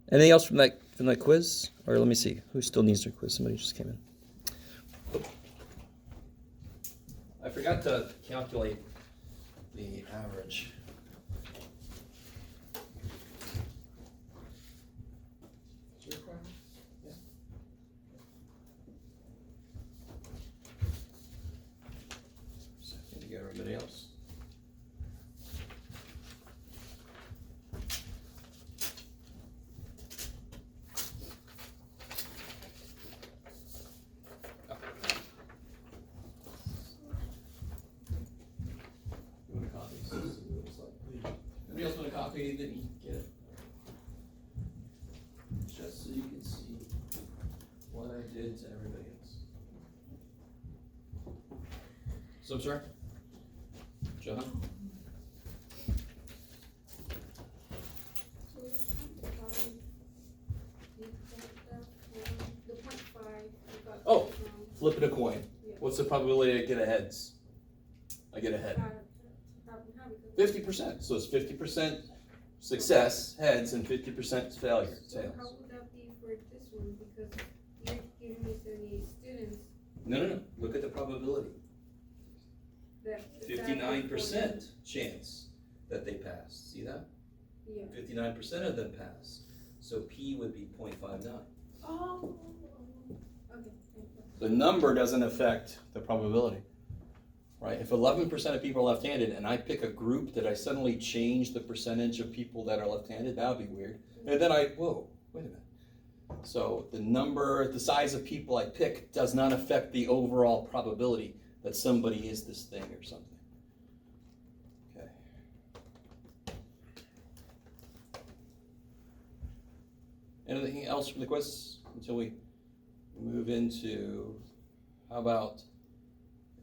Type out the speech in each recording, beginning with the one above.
Anything else from that quiz? Or let me see. Who still needs their quiz? Somebody just came in. I forgot to calculate the average. Second to get everybody else. Anybody else want a copy? Then you get it. Just so you can see what I did to everybody else. So I'm sorry? John? Oh, flipping a coin. What's the probability I get a heads? I get a head. 50%. So it's 50% success, heads, and 50% failure, So tails. how would that be for this one? Because you're giving me 78 students. No. Look at the probability. That 59% chance that they pass. See that? Yeah. 59% of them pass. So P would be 0.59. Oh. Okay. The number doesn't affect the probability, right? If 11% of people are left-handed and I pick a group that I suddenly change the percentage of people that are left-handed, that would be weird. And then whoa, wait a minute. So the number, the size of people I pick does not affect the overall probability that somebody is this thing or something. Okay. Anything else from the quiz until we move into, how about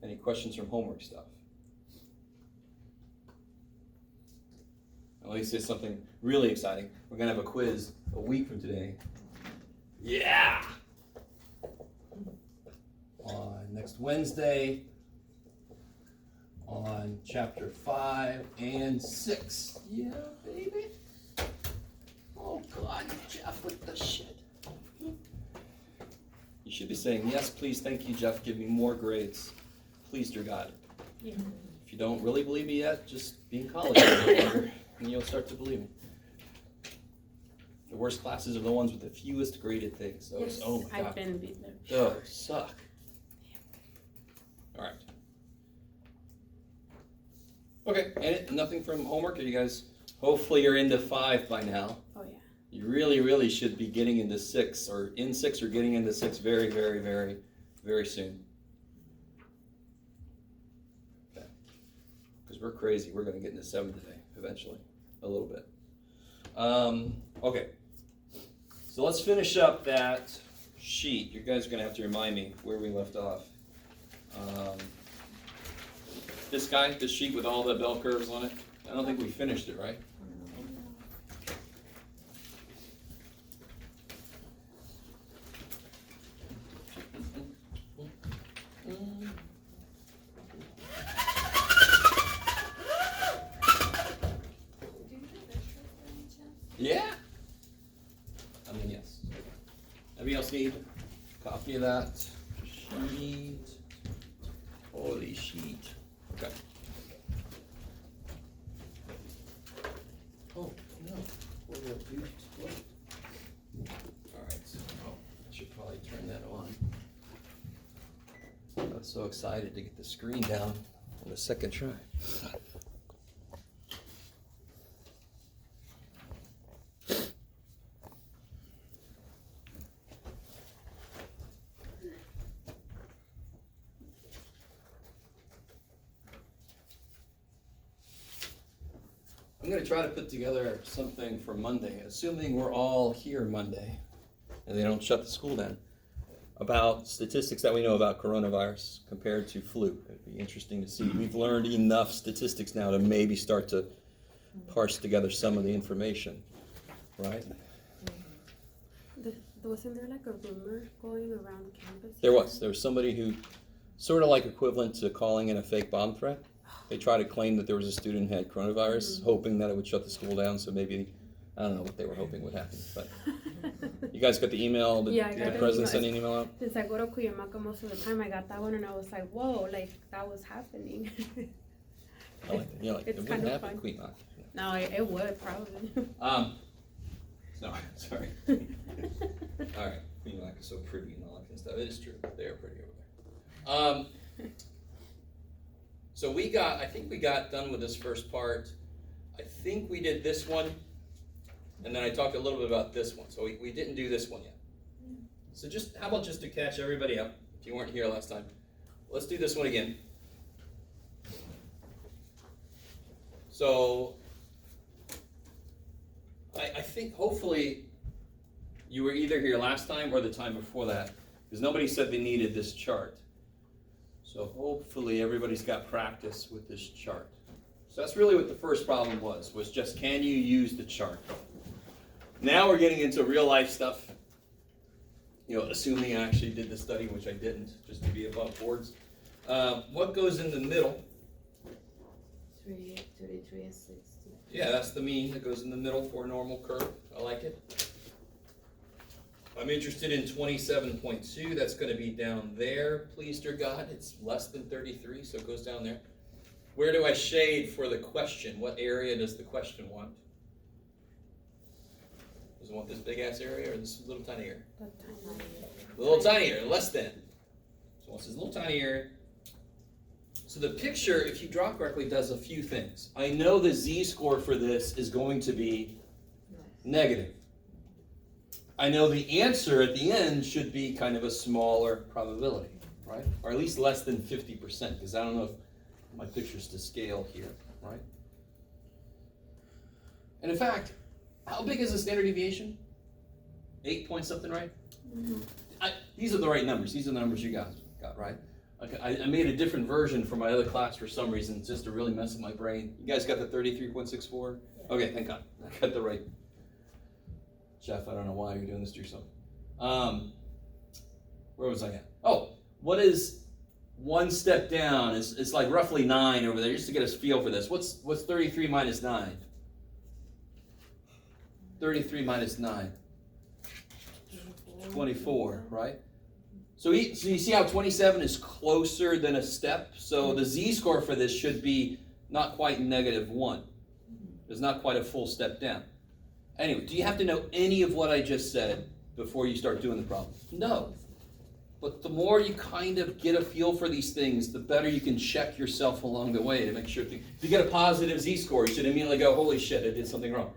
any questions from homework stuff? At least it's something really exciting. We're gonna have a quiz a week from today. Yeah! On next Wednesday, on chapter 5 and 6. Yeah, baby. Oh God, Jeff with the shit. You should be saying, yes, please, thank you, Jeff, give me more grades. Please, dear God. Yeah. If you don't really believe me yet, just be in college a little longer, and you'll start to believe me. The worst classes are the ones with the fewest graded things. Those, Yes, oh my God. I've been there. Those suck. All right. Okay, and nothing from homework? Are you guys, hopefully you're into 5 by now. Oh yeah. You really should be getting into 6 or in 6 or getting into 6 very soon. Okay. Because we're crazy. We're going to get into 7 today, eventually. A little bit. Okay. So let's finish up that sheet. You guys are going to have to remind me where we left off. This sheet with all the bell curves on it. I don't think we finished it, right? Yeah. I mean, yes. Anybody else need a copy of that sheet? Holy sheet. Okay. Oh, no. What will do? Alright, so I should probably turn that on. I was so excited to get the screen down on the second try. I'm going to try to put together something for Monday, assuming we're all here Monday and they don't shut the school down, about statistics that we know about coronavirus compared to flu. It'd be interesting to see. We've learned enough statistics now to maybe start to parse together some of the information, right? Wasn't there like a rumor going around campus? There was somebody who, sort of like equivalent to calling in a fake bomb threat. They tried to claim that there was a student who had coronavirus, hoping that it would shut the school down, so maybe, I don't know what they were hoping would happen, but guys got the email, the Yeah, I got the the president email. sending an email out? Since I go to Cuyamaca most of the time, I got that one and I was like, whoa, like that was happening. I like that. Yeah, like, It's it kind wouldn't of happen, fun. Queen Mike. No, it would probably. No, sorry. All right, Queen Mike is so pretty and all that kind of stuff. It is true. They are pretty over there. So I think we got done with this first part. I think we did this one, and then I talked a little bit about this one. So we didn't do this one yet. So how about just to catch everybody up, if you weren't here last time, let's do this one again. So I think hopefully you were either here last time or the time before that, because nobody said they needed this chart. So hopefully everybody's got practice with this chart. So that's really what the first problem was just can you use the chart? Now we're getting into real life stuff. Assuming I actually did the study, which I didn't, just to be above boards. What goes in the middle? 33 and 60. Yeah, that's the mean that goes in the middle for a normal curve. I like it. I'm interested in 27.2. That's going to be down there, please, dear God. It's less than 33, so it goes down there. Where do I shade for the question? What area does the question want? Does it want this big-ass area or this little tiny area? The little tiny area, less than. So it wants this little tiny area. So the picture, if you draw correctly, does a few things. I know the z-score for this is going to be negative. I know the answer at the end should be kind of a smaller probability, right? Or at least less than 50%, because I don't know if my picture's to scale here, right? And in fact, how big is the standard deviation? 8 point something, right? Mm-hmm. These are the right numbers. These are the numbers you got, right? Okay, I made a different version for my other class for some reason, just to really mess with my brain. You guys got the 33.64? Okay, thank God. I got the right. Jeff, I don't know why you're doing this to yourself. Where was I at? Oh, what is one step down? It's like roughly 9 over there, just to get us feel for this. What's 33 minus 9? 33 minus 9. 24, right? So you see how 27 is closer than a step? So the z-score for this should be not quite -1. It's not quite a full step down. Anyway, do you have to know any of what I just said before you start doing the problem? No. But the more you kind of get a feel for these things, the better you can check yourself along the way to make sure. If you get a positive z-score, you should immediately go, holy shit, I did something wrong.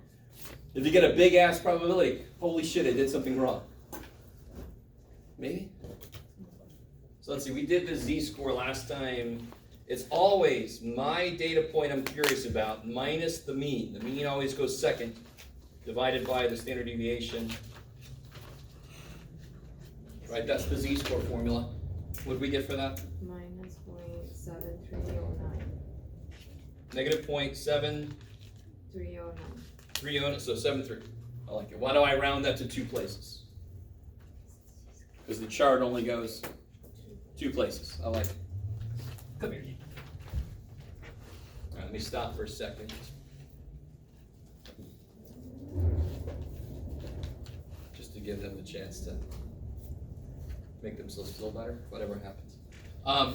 If you get a big ass probability, holy shit, I did something wrong. Maybe? So let's see, we did the z-score last time. It's always my data point I'm curious about minus the mean. The mean always goes second, divided by the standard deviation. Right, that's the z-score formula. What did we get for that? Minus 0.7309. Negative 0.7. 309. 309, so 7.3. I like it. Why do I round that to 2 places? Because the chart only goes 2 places. I like it. Come here. All right, let me stop for a second. Just to give them the chance to make themselves feel better, whatever happens. My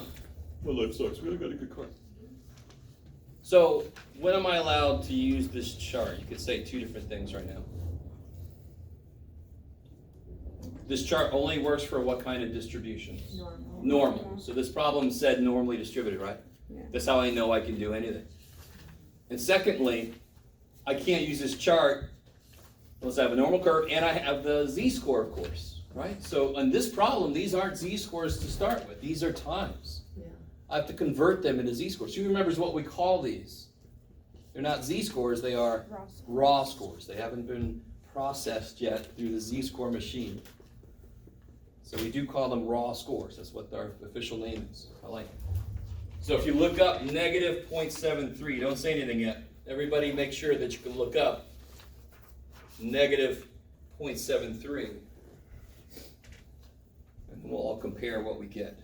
life sucks. We got a good car. So, when am I allowed to use this chart? You could say 2 different things right now. This chart only works for what kind of distribution? Normal. Normal. So this problem said normally distributed, right? Yeah. That's how I know I can do anything. And secondly, I can't use this chart unless I have a normal curve and I have the z-score, of course, right? So on this problem, these aren't z-scores to start with. These are times. Yeah. I have to convert them into z-scores. Who remembers what we call these? They're not z-scores, they are raw scores. They haven't been processed yet through the z-score machine. So we do call them raw scores. That's what our official name is. I like it. So if you look up negative 0.73, don't say anything yet. Everybody make sure that you can look up negative 0.73. And we'll all compare what we get.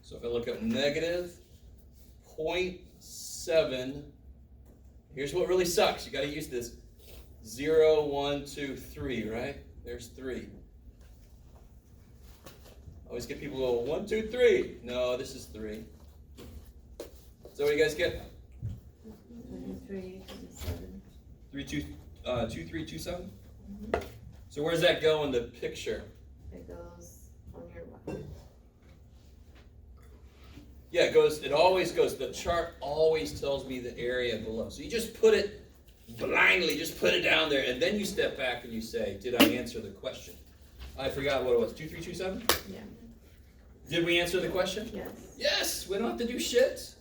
So if I look up negative 0.73, Here's what really sucks. You gotta use this 0, 1, 2, 3, right? There's 3. Always get people go 1, 2, 3. No, this is 3. So what do you guys get? 23, 27. 3, 2, 2, 3, 2, 7? So where does that go in the picture? It goes on your left. Yeah, it always goes, the chart always tells me the area below. So you just put it blindly, just put it down there, and then you step back and you say, did I answer the question? I forgot what it was, 2, 3, 2, 7? Yeah. Did we answer the question? Yes. Yes, we don't have to do shit.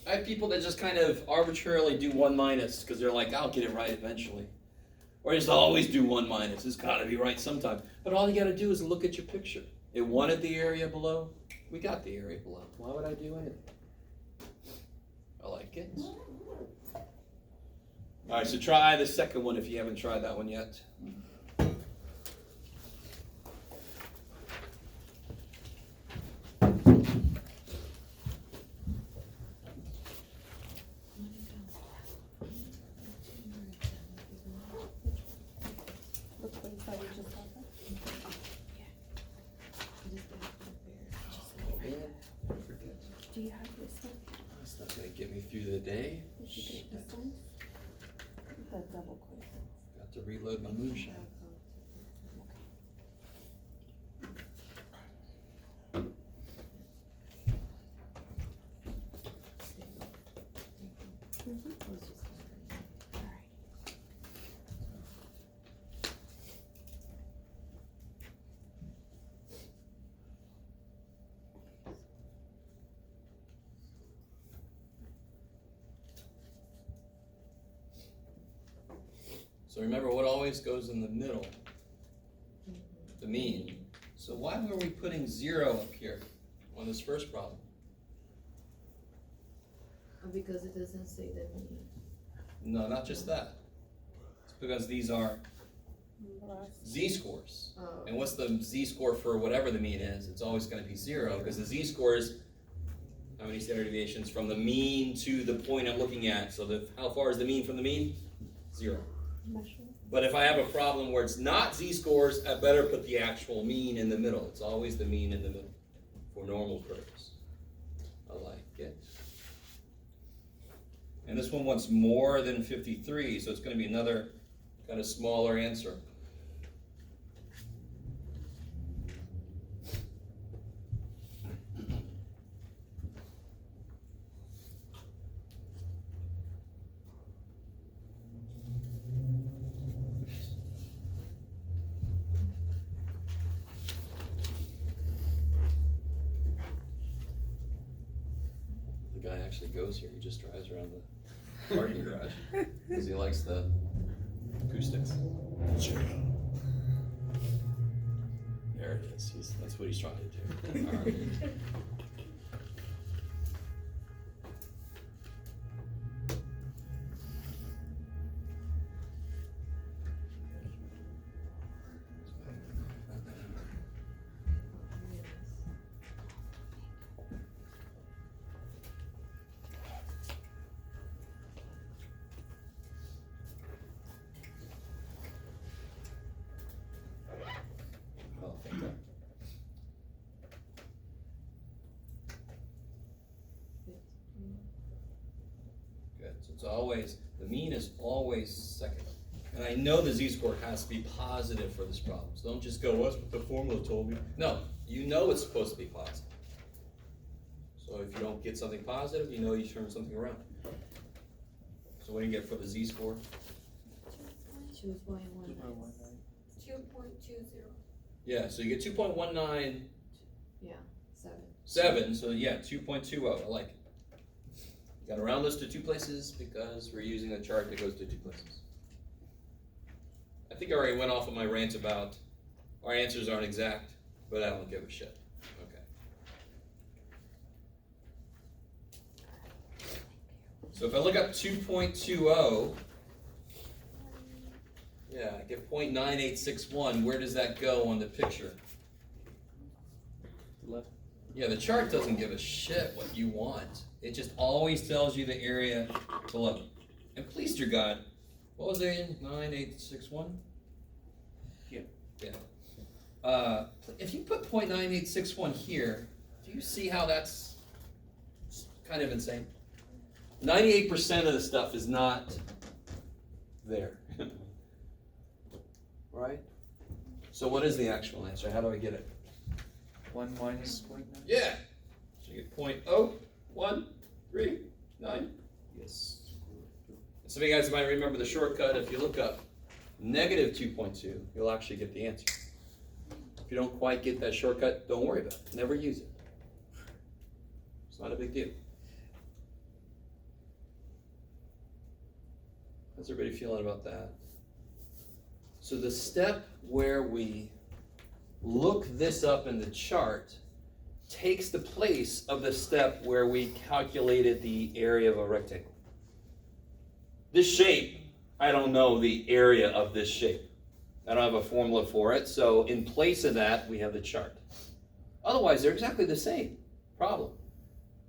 I have people that just kind of arbitrarily do 1 minus because they're like, I'll get it right eventually. Or just always do 1 minus. It's got to be right sometime. But all you got to do is look at your picture. It wanted the area below. We got the area below. Why would I do anything? I like it. All right, so try the second one if you haven't tried that one yet. The place that we just talked about. Do you have this one? That's not going to get me through the day. Did you get this one? The double quick. Got to reload my moonshine. So remember what always goes in the middle, the mean. So why were we putting 0 up here on this first problem? Because it doesn't say the mean. No, not just that. It's because these are z-scores. Oh. And what's the z-score for whatever the mean is? It's always going to be 0 because the z-score is how many standard deviations from the mean to the point I'm looking at. So how far is the mean from the mean? 0. But if I have a problem where it's not z-scores, I better put the actual mean in the middle. It's always the mean in the middle for normal curves. I like it. And this one wants more than 53, so it's going to be another kind of smaller answer. The guy actually goes here. He just drives around the parking garage because he likes the acoustics. There it is. That's what he's trying to do. All right. Oh, thank God. Good. So it's always, the mean is always second. And I know the z-score has to be positive for this problem. So don't just go, what's what the formula told me. No, you know it's supposed to be positive. So if you don't get something positive, you know you turn something around. So what do you get for the z-score? 2.19. 2.20. Yeah, so you get 2.197, Yeah, 7. so yeah, 2.20, I like it. You gotta round those to 2 places because we're using a chart that goes to 2 places. I think I already went off on my rant about our answers aren't exact, but I don't give a shit. Okay. So if I look up 2.20, yeah, I get 0.9861. Where does that go on the picture? Left. Yeah, the chart doesn't give a shit what you want. It just always tells you the area below. And please, dear God, what was it in 9861? Yeah. Yeah. If you put 0.9861 here, do you see how that's kind of insane? 98% of the stuff is not there. Right? So what is the actual answer? How do I get it? 1 minus 0.9? Yeah. So you get 0.0139. Yes. Some of you guys might remember the shortcut. If you look up negative 2.2, you'll actually get the answer. If you don't quite get that shortcut, don't worry about it. Never use it. It's not a big deal. How's everybody feeling about that? So the step where we look this up in the chart takes the place of the step where we calculated the area of a rectangle. This shape, I don't know the area of this shape. I don't have a formula for it, so in place of that, we have the chart. Otherwise, they're exactly the same problem.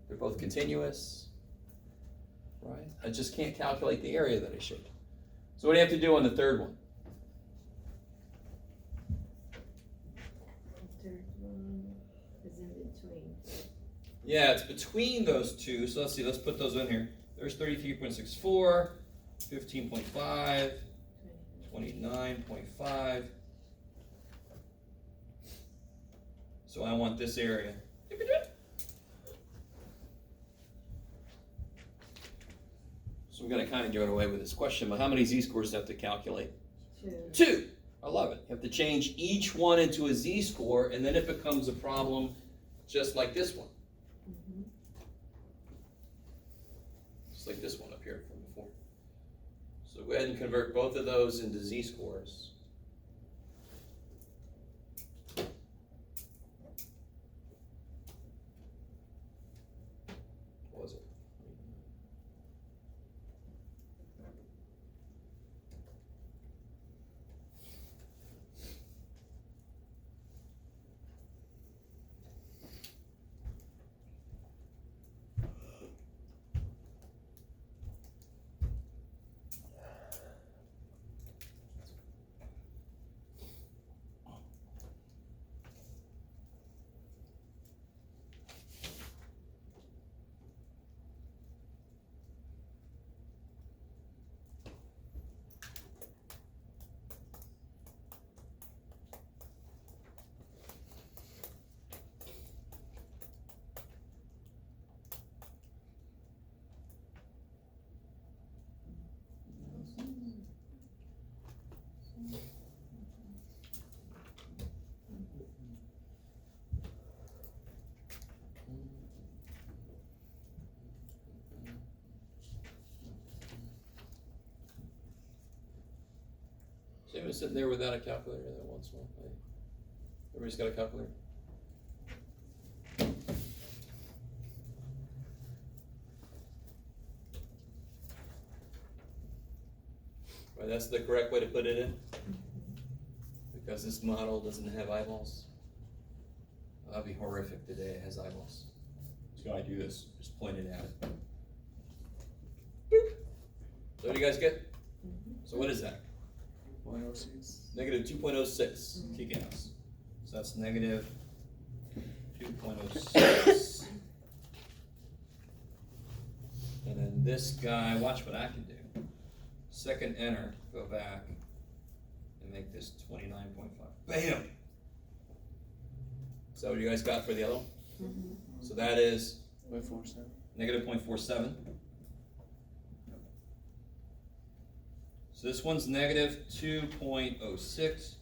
They're both continuous, right? I just can't calculate the area that I shaped. So what do you have to do on the third one? The third one is in between. Yeah, it's between those two, so let's see, let's put those in here. There's 33.64, 15.5, 29.5. So I want this area. So we're going to kind of get away with this question, but how many z-scores do you have to calculate? 2. 2. I love it. You have to change each one into a z-score, and then it becomes a problem just like this one. Mm-hmm. Just like this one up here from before. So go ahead and convert both of those into z-scores. What was it? So anyone sitting there without a calculator that wants one? Everybody's got a calculator? Right, that's the correct way to put it in? Because this model doesn't have eyeballs. That'd be horrific today, it has eyeballs. So I do this, just point it at it. Boop. So what do you guys get? So what is that? 0.06. Negative 2.06 kicking-outs. So that's negative 2.06. And then this guy, watch what I can do. Second enter, go back, and make this 29.5. Bam! Is that what you guys got for the other one? Mm-hmm. So that is 0.47. negative 0.47. So this one's negative 2.06,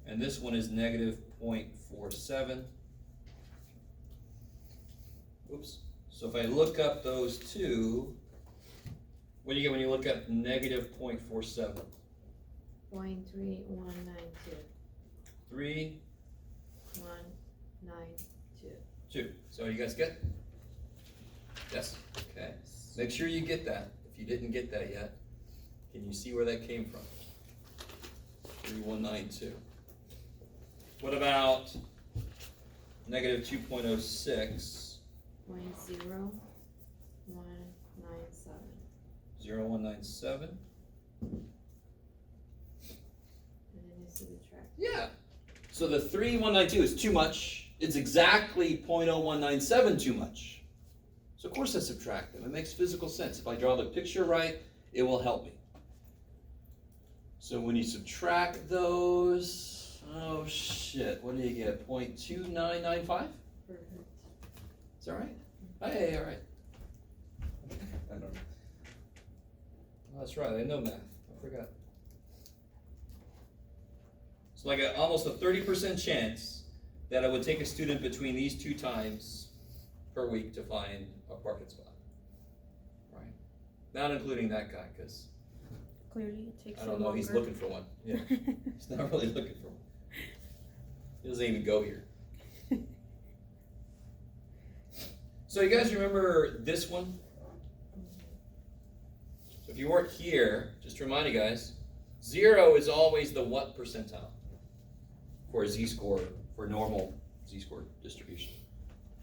and this one is negative 0.47. Oops. So if I look up those two, what do you get when you look up negative 0.47? 0.3192. 192. 2. So you guys get? Yes? Okay. Make sure you get that. If you didn't get that yet, can you see where that came from? 3192. What about negative 2.06? 0.0197. 0.0197. And then you subtract. Yeah. So the 3.192 is too much. It's exactly 0.0197 too much. So of course I subtract them. It makes physical sense. If I draw the picture right, it will help me. So when you subtract those, oh shit, what do you get? 0.2995? Perfect. Is that right? Hey, all right. I don't know. Oh, that's right, I know math. I forgot. So like almost a 30% chance that I would take a student between these 2 times per week to find a parking spot. Right? Not including that guy, because Clearly, it takes I don't know, he's looking for one. Yeah, he's not really looking for one. He doesn't even go here. So you guys remember this one? So if you weren't here, just to remind you guys, 0 is always the what percentile for a z-score, for normal z-score distribution?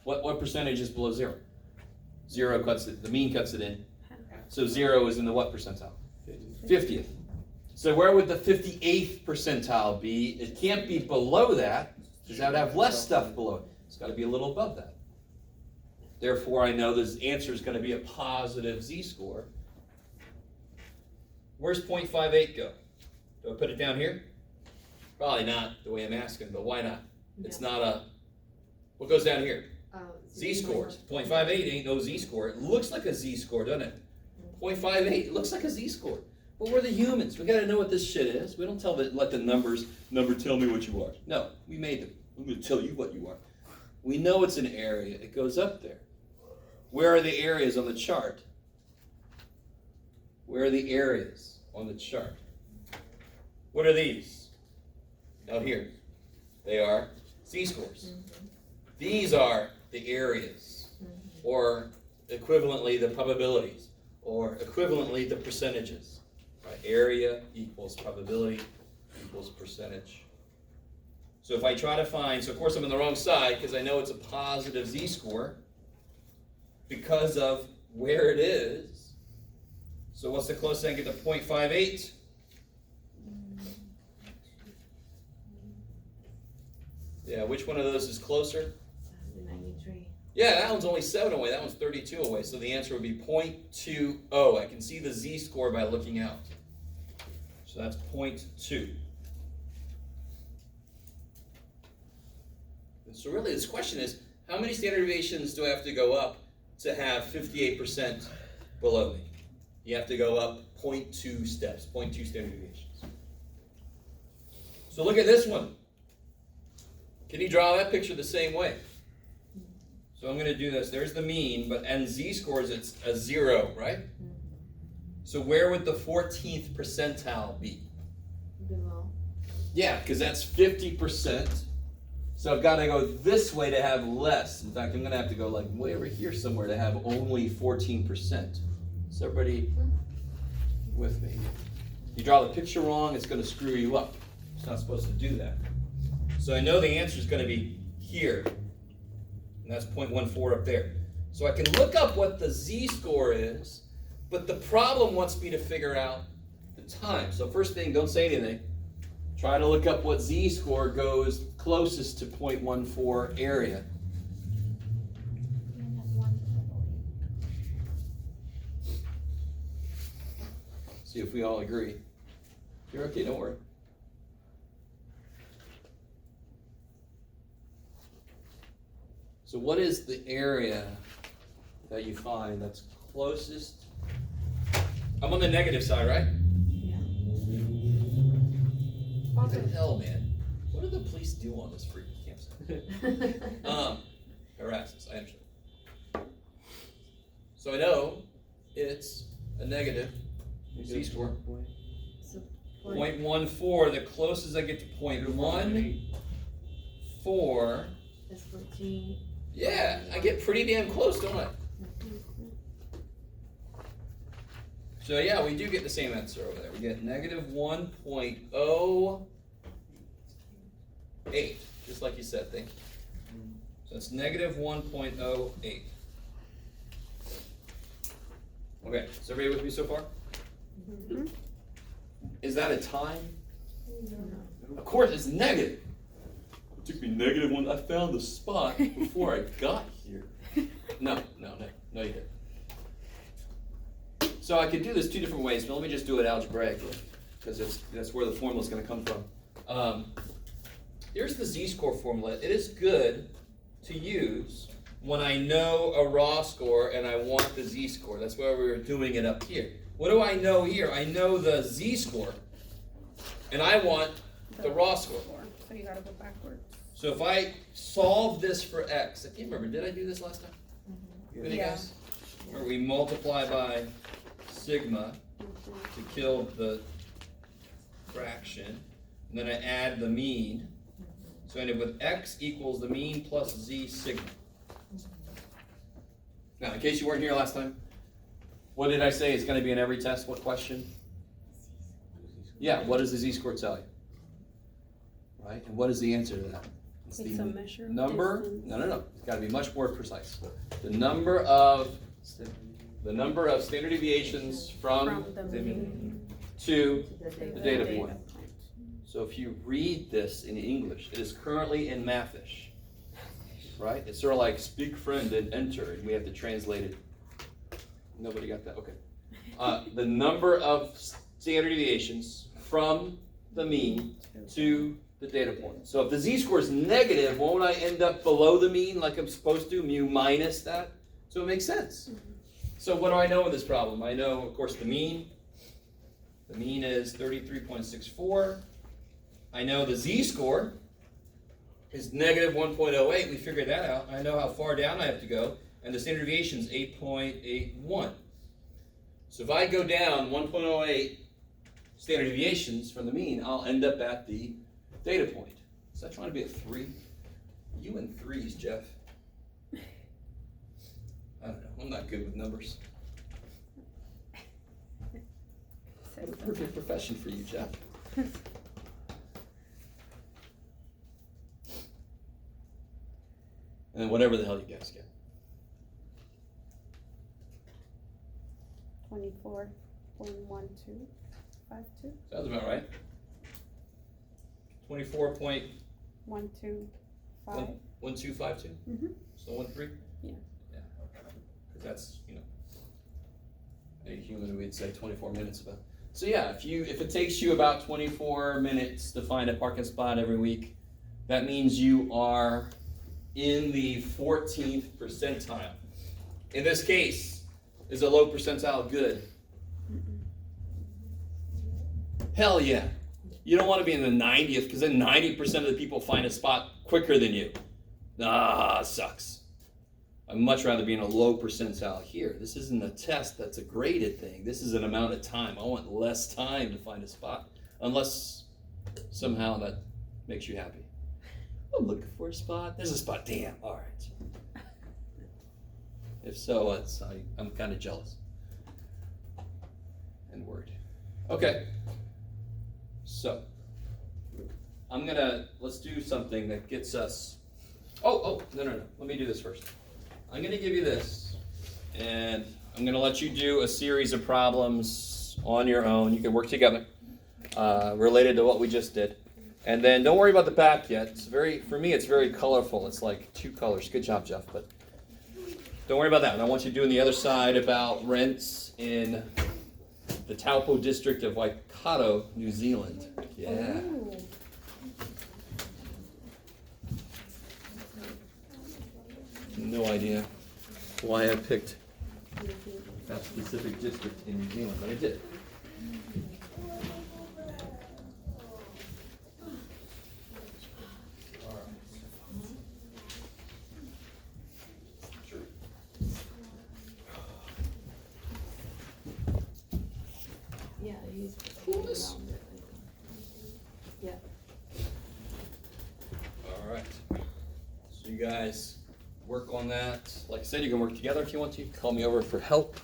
What percentage is below 0? 0 cuts it, the mean cuts it in. So 0 is in the what percentile? 50th. So where would the 58th percentile be? It can't be below that, because that would have less stuff below it. It's got to be a little above that. Therefore, I know this answer is going to be a positive z-score. Where's 0.58 go? Do I put it down here? Probably not, the way I'm asking, but why not? It's not a, what goes down here? Z-scores. 0.58 ain't no z-score. It looks like a z-score, doesn't it? 0.58, it looks like a z-score. But we're the humans. We got to know what this shit is. We don't let the number tell me what you are. No, we made them. I'm going to tell you what you are. We know it's an area. It goes up there. Where are the areas on the chart? Where are the areas on the chart? What are these? Out here. They are z-scores. These are the areas, or equivalently the probabilities, or equivalently the percentages. Right? Area equals probability equals percentage. So if I try to find, so of course I'm on the wrong side because I know it's a positive z-score because of where it is. So what's the closest I can get to 0.58? Yeah, which one of those is closer? 93. Yeah, that one's only 7 away. That one's 32 away. So the answer would be 0.20. I can see the z-score by looking out. So that's 0.2. And so really this question is, how many standard deviations do I have to go up to have 58% below me? You have to go up 0.2 steps, 0.2 standard deviations. So look at this one. Can you draw that picture the same way? So I'm going to do this. There's the mean, and z-scores, it's a 0, right? So where would the 14th percentile be? Below. Yeah, because that's 50%. So I've got to go this way to have less. In fact, I'm going to have to go like way over here somewhere to have only 14%. Is everybody with me? You draw the picture wrong, it's going to screw you up. It's not supposed to do that. So I know the answer is going to be here. And that's 0.14 up there. So I can look up what the z-score is, but the problem wants me to figure out the time. So first thing, don't say anything. Try to look up what z-score goes closest to 0.14 area. See if we all agree. You're okay, don't worry. So what is the area that you find that's closest? I'm on the negative side, right? Yeah. What the hell, man? What do the police do on this freaking campsite? Harass us, I understand. So I know it's a negative z-score. So 0.14, the closest I get to 0.14. that's 14. Yeah, I get pretty damn close, don't I? So yeah, we do get the same answer over there. We get negative 1.08, just like you said, thank you. So it's negative 1.08. Okay, is everybody with me so far? Mhm. Is that a time? No. Of course, it's negative. It took me negative when I found the spot before I got here. No, you didn't. So I could do this two different ways, but let me just do it algebraically, because that's where the formula's gonna come from. Here's the z-score formula. It is good to use when I know a raw score and I want the z-score. That's why we were doing it up here. What do I know here? I know the z-score, and I want the raw score. So you gotta go backwards. So if I solve this for x, I can't remember, did I do this last time? With you Yeah. guys? Where we multiply by sigma to kill the fraction, and then I add the mean. So I end up with x equals the mean plus z sigma. Now, in case you weren't here last time, what did I say is going to be in every test? What question? Yeah, what does the z-score tell you? Right, and what is the answer to that? It's a measure of number. distance. No. It's got to be much more precise. The number of standard deviations from the mean to The the data. data point. So if you read this in English, it is currently in Mathish, right? It's sort of like speak friend and enter, and we have to translate it. Nobody got that? Okay. The number of standard deviations from the mean to the data point. So if the z-score is negative, won't I end up below the mean like I'm supposed to, mu minus that? So it makes sense. So what do I know in this problem? I know, of course, the mean. The mean is 33.64. I know the z-score is negative 1.08. We figured that out. I know how far down I have to go. And the standard deviation is 8.81. So if I go down 1.08 standard deviations from the mean, I'll end up at the data point. Is that trying to be a 3? You and 3s, Jeff. I don't know. I'm not good with numbers. What a perfect profession for you, Jeff. And then whatever the hell you guys get. 24.1252. Sounds about right. 24.1252. 125. So 13? Yeah. Yeah. Because that's, a human we'd say 24 minutes about. So yeah, if it takes you about 24 minutes to find a parking spot every week, that means you are in the 14th percentile. In this case, is a low percentile good? Hell yeah. You don't want to be in the 90th because then 90% of the people find a spot quicker than you. Sucks. I'd much rather be in a low percentile here. This isn't a test that's a graded thing. This is an amount of time. I want less time to find a spot. Unless somehow that makes you happy. I'm looking for a spot. There's a spot. Damn. All right. If so, I'm kind of jealous. And worried. Okay. So, let's do something that gets us. No. Let me do this first. I'm going to give you this, and I'm going to let you do a series of problems on your own. You can work together, related to what we just did. And then don't worry about the back yet. For me, it's very colorful. It's like 2 colors. Good job, Jeff. But don't worry about that. And I want you doing the other side about rents in the Taupo district of Waikato, New Zealand. Yeah. Ooh. No idea why I picked that specific district in New Zealand, but I did. Yeah, he's. Coolness. Yeah. All right. So you guys work on that. Like I said, you can work together if you want to. Call me over for help.